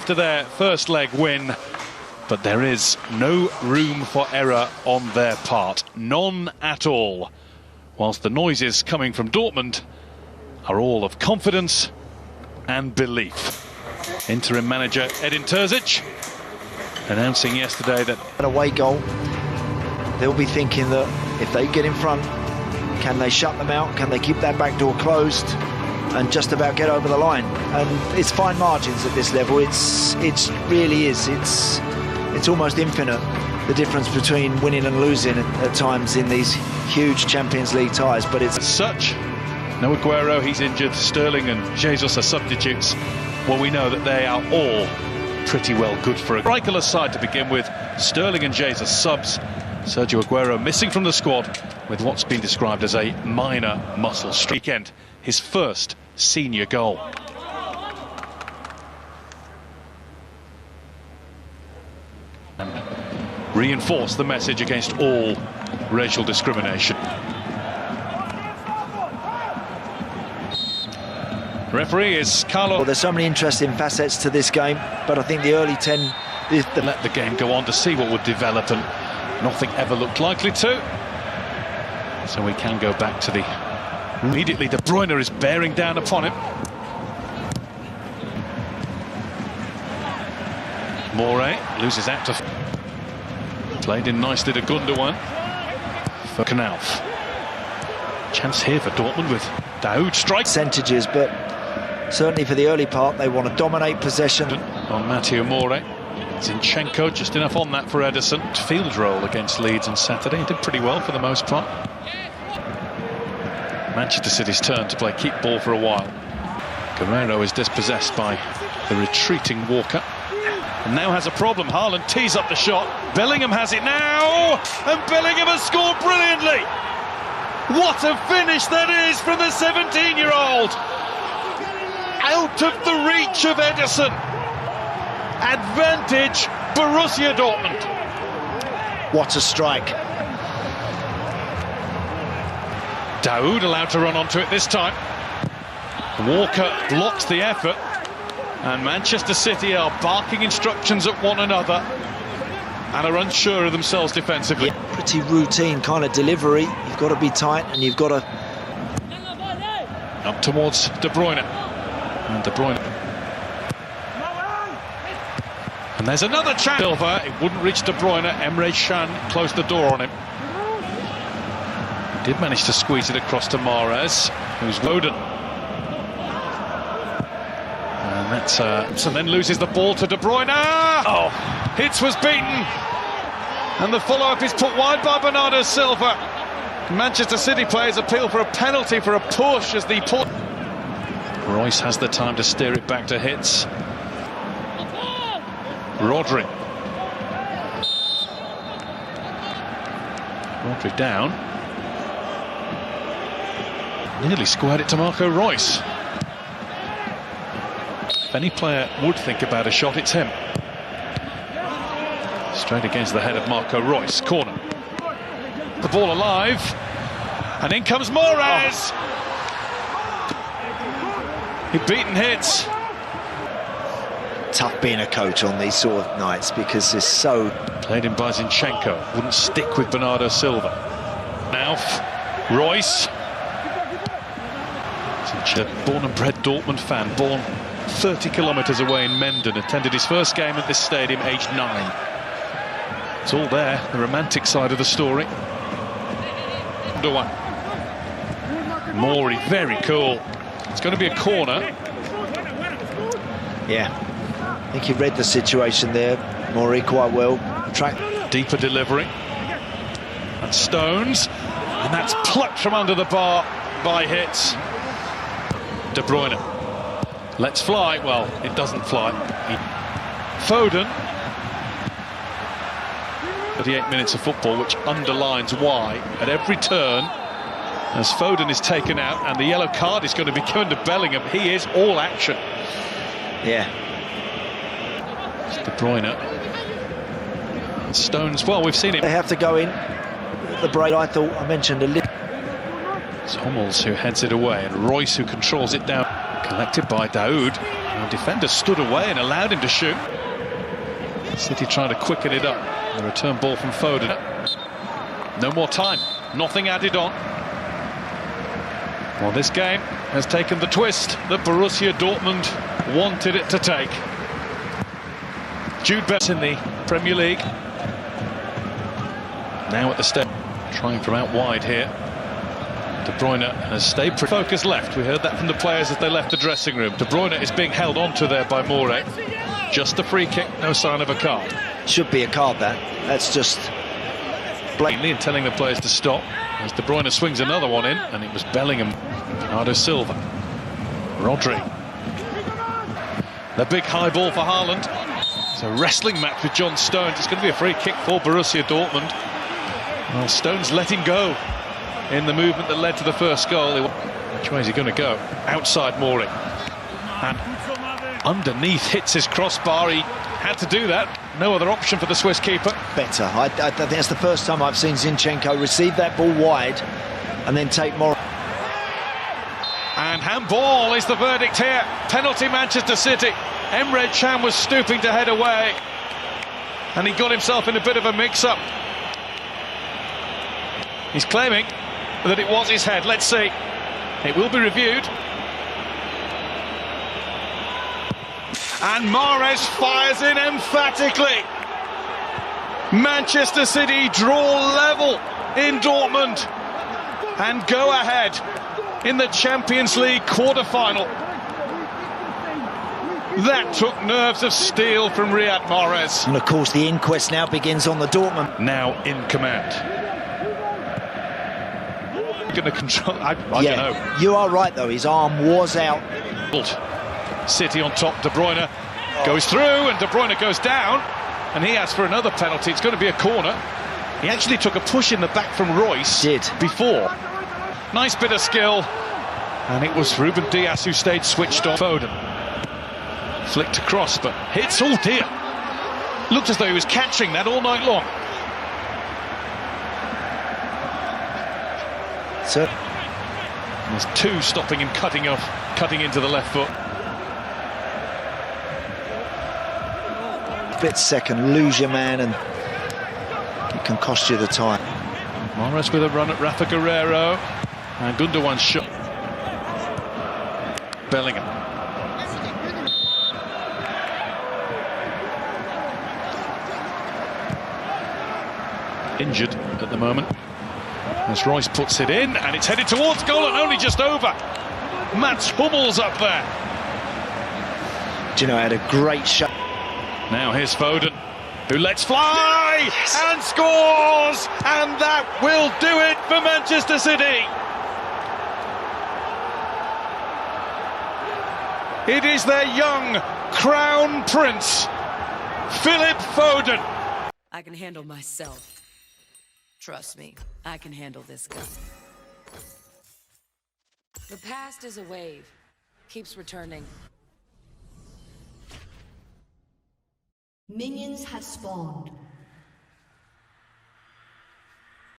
after their first leg win, but there is no room for error on their part. None at all. Whilst the noises coming from Dortmund are all of confidence and belief. Interim manager Edin Terzic announcing yesterday that an away goal, they'll be thinking that if they get in front, can they shut them out? Can they keep that back door closed and just about get over the line? And it's fine margins at this level. It's really is. It's almost infinite, the difference between winning and losing at times in these huge Champions League ties. But it's as such, no Aguero, he's injured. Sterling and Jesus are substitutes. Well, we know that they are all pretty well good for a strikerless side to begin with. Sterling and Jesus subs. Sergio Aguero missing from the squad with what's been described as a minor muscle weekend. His first senior goal. And reinforce the message against all racial discrimination. Referee is Carlo. Well, there's so many interesting facets to this game, but I think the early 10... Let the game go on to see what would develop, and nothing ever looked likely to. So we can go back to the... Immediately, De Bruyne is bearing down upon him. Moray loses out to... Played in nicely to Gundogan. For Knauf. Chance here for Dortmund with Dahoud strike. Percentages, but certainly for the early part, they want to dominate possession. On Matteo Moray. Zinchenko just enough on that for Ederson. Field role against Leeds on Saturday. He did pretty well for the most part. Manchester City's turn to play keep ball for a while. Guerrero is dispossessed by the retreating Walker. And now has a problem. Haaland tees up the shot. Bellingham has it now. And Bellingham has scored brilliantly. What a finish that is from the 17-year-old. Out of the reach of Ederson. Advantage Borussia Dortmund. What a strike. Dahoud allowed to run onto it this time. Walker blocks the effort. And Manchester City are barking instructions at one another and are unsure of themselves defensively. Yeah, pretty routine kind of delivery. You've got to be tight and you've got to... Up towards De Bruyne. And De Bruyne. And there's another chance. Silva, it wouldn't reach De Bruyne. Emre Can closed the door on him. Did manage to squeeze it across to Mahrez, who's Woden. And that's and then loses the ball to De Bruyne. Oh, Hitz was beaten. And the follow-up is put wide by Bernardo Silva. Manchester City players appeal for a penalty for a push as the Royce has the time to steer it back to Hitz. Rodri down. Nearly squared it to Marco Reus. If any player would think about a shot, it's him. Straight against the head of Marco Reus. Corner. The ball alive. And in comes Mahrez. He'd beaten Hitz. Tough being a coach on these sort of nights because it's so... Played in by Zinchenko. Wouldn't stick with Bernardo Silva. Now, Reus. Born and bred Dortmund fan. Born 30 kilometres away in Menden. Attended his first game at this stadium aged 9. It's all there, the romantic side of the story. Morey, very cool. It's going to be a corner. Yeah. I think he read the situation there, Morey, quite well. Deeper delivery. And Stones. And that's plucked from under the bar by Hitz. De Bruyne. Let's fly. Well, it doesn't fly. Foden. 38 minutes of football, which underlines why at every turn, as Foden is taken out and the yellow card is going to be given to Bellingham, he is all action. Yeah. De Bruyne. And Stones, well, we've seen him. They have to go in. The break, I thought I mentioned a little. It's Hummels who heads it away and Royce who controls it down. Collected by Daoud. The defender stood away and allowed him to shoot. City trying to quicken it up. The return ball from Foden. No more time. Nothing added on. Well, this game has taken the twist that Borussia Dortmund wanted it to take. Jude Bellingham in the Premier League. Now at the step, trying from out wide here. De Bruyne has stayed focused left. We heard that from the players as they left the dressing room. De Bruyne is being held onto there by Moore. Just a free kick, no sign of a card. Should be a card, that. That's just blatantly telling the players to stop. As De Bruyne swings another one in, and it was Bellingham. Bernardo Silva. Rodri. The big high ball for Haaland. It's a wrestling match with John Stones. It's going to be a free kick for Borussia Dortmund. Well, Stones let him go in the movement that led to the first goal. Which way is he going to go? Outside Mooring. And underneath hits his crossbar. He had to do that. No other option for the Swiss keeper. Better. I think that's the first time I've seen Zinchenko receive that ball wide and then take more. And handball is the verdict here. Penalty Manchester City. Emre Can was stooping to head away. And he got himself in a bit of a mix-up. He's claiming that it was his head. Let's see. It will be reviewed. And Mahrez fires in emphatically. Manchester City draw level in Dortmund and go ahead in the Champions League quarter-final. That took nerves of steel from Riyad Mahrez. And of course the inquest now begins on the Dortmund. Now in command. Going to control. I don't know. You are right though. His arm was out. City on top. De Bruyne goes through, and De Bruyne goes down, and he asks for another penalty. It's going to be a corner. He actually took a push in the back from Royce before. Nice bit of skill, and it was Ruben Dias who stayed switched on. Foden flicked across, but hits. Oh dear! Looked as though he was catching that all night long. So there's two stopping him cutting into the left foot. Split second, lose your man, and it can cost you the time. Mahrez with a run at Rafa Guerreiro, and Gundogan's shot. Bellingham. Injured at the moment. As Royce puts it in, and it's headed towards goal and only just over. Mats Hummels up there. Do you know, had a great shot. Now here's Foden, who lets fly and scores, and that will do it for Manchester City. It is their young crown prince, Philip Foden. I can handle myself. Trust me, I can handle this gun. The past is a wave, keeps returning. Minions have spawned.